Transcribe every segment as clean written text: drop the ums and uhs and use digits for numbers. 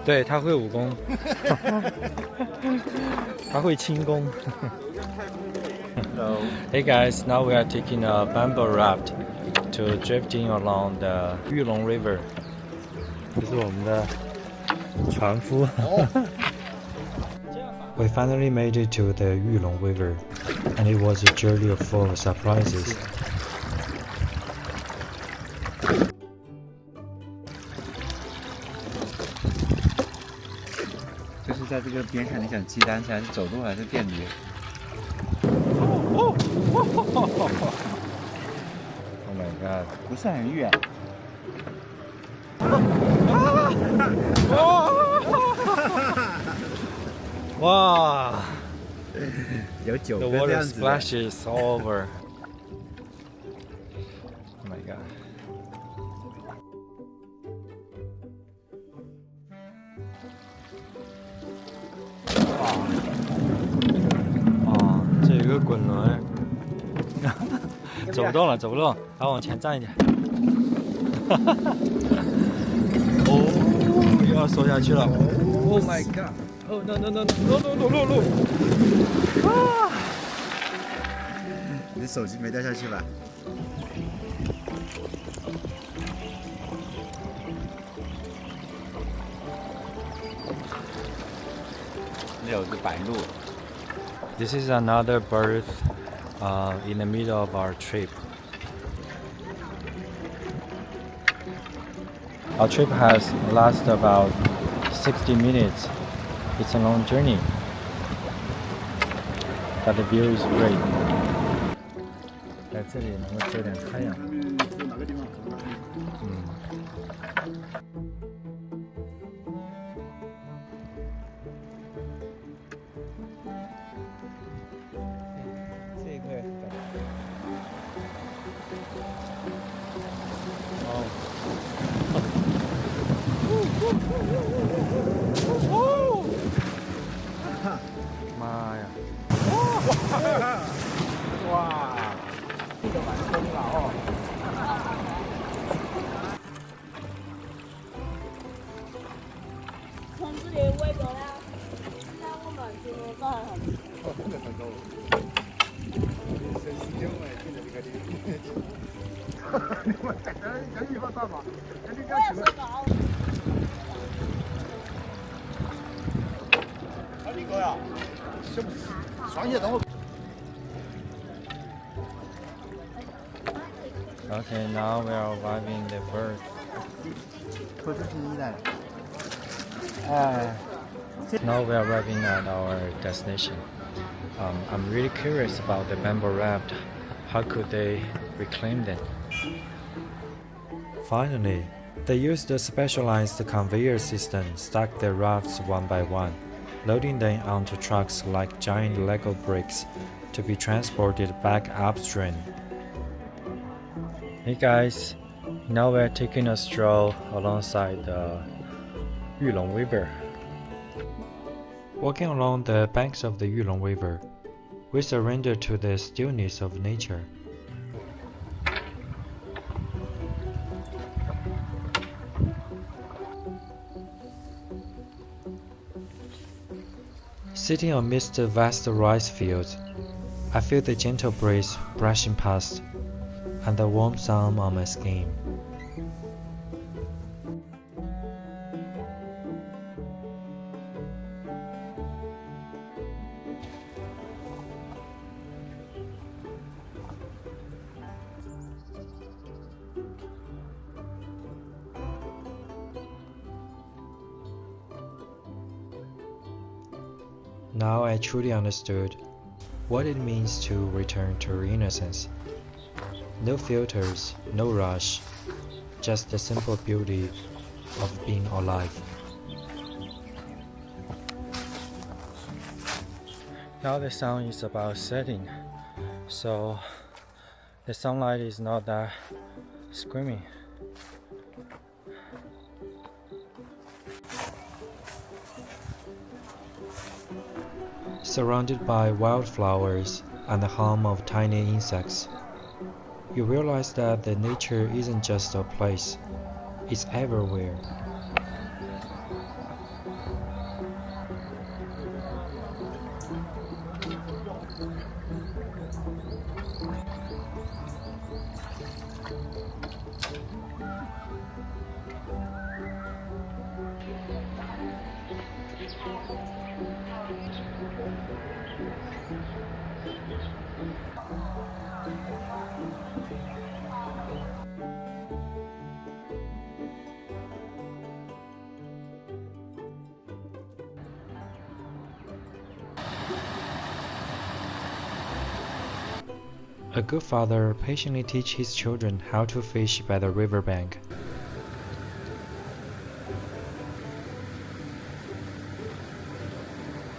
对，他会武功，他会轻功。Hey guys, now we are taking a bamboo raft to drifting along the Yulong River. 这是我们的船夫。We finally made it to the Yulong River, and it was a journey full of surprises. 就是在这个边上，你想骑单车还是走路还是电驴？Oh my god！ 不是很远。哇！有9 The 个这 water 样子的。 splashes all over. Oh my god! 哇！这有个滚轮，走不动了，走不动，还往前站一点。哦，又要缩下去了。Oh my god! Oh no no no no no no no no! 啊！你的手机没掉下去吧？6只白鹭。This is another bird in the middle of our trip. Our trip has lasted about 60 minutes. It's a long journey, but the view is great. 在这里能够遮点太阳。这一块。妈呀！哇！这个蛮深了哦。从这里喂过来，那我们就到了。哦，这个很高。神经哎，听着这个的。你们人以后到嘛？人家要什么？啊，你哥呀，是不是？双叶等我。 Okay, now we are arriving the bird. 可是便宜的。Now we are arriving at our destination. I'm really curious about the bamboo raft. How could they reclaim them? Finally, they used a specialized conveyor system, stack the rafts one by one, loading them onto trucks like giant Lego bricks to be transported back upstream. Hey guys, now we're taking a stroll alongside the Yulong River. Walking along the banks of the Yulong River, we surrender to the stillness of nature. Sitting amidst the vast rice fields, I feel the gentle breeze brushing past and the warm sun on my skin. Now I truly understood what it means to return to innocence. No filters, no rush, just the simple beauty of being alive. Now the sun is about setting, so the sunlight is not that screaming. Surrounded by wildflowers and the hum of tiny insects, you realize that the nature isn't just a place, it's everywhere. A good father patiently teaches his children how to fish by the riverbank.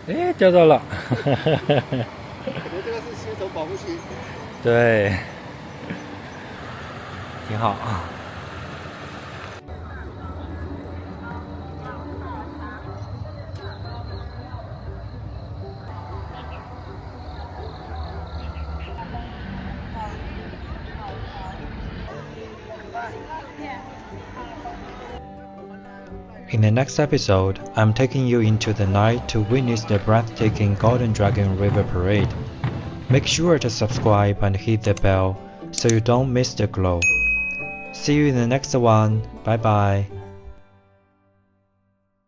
哎，钓到了！可能这个是新手保护区。对，挺好。In the next episode, I'm taking you into the night to witness the breathtaking Golden Dragon River Parade. Make sure to subscribe and hit the bell so you don't miss the glow. See you in the next one. Bye bye.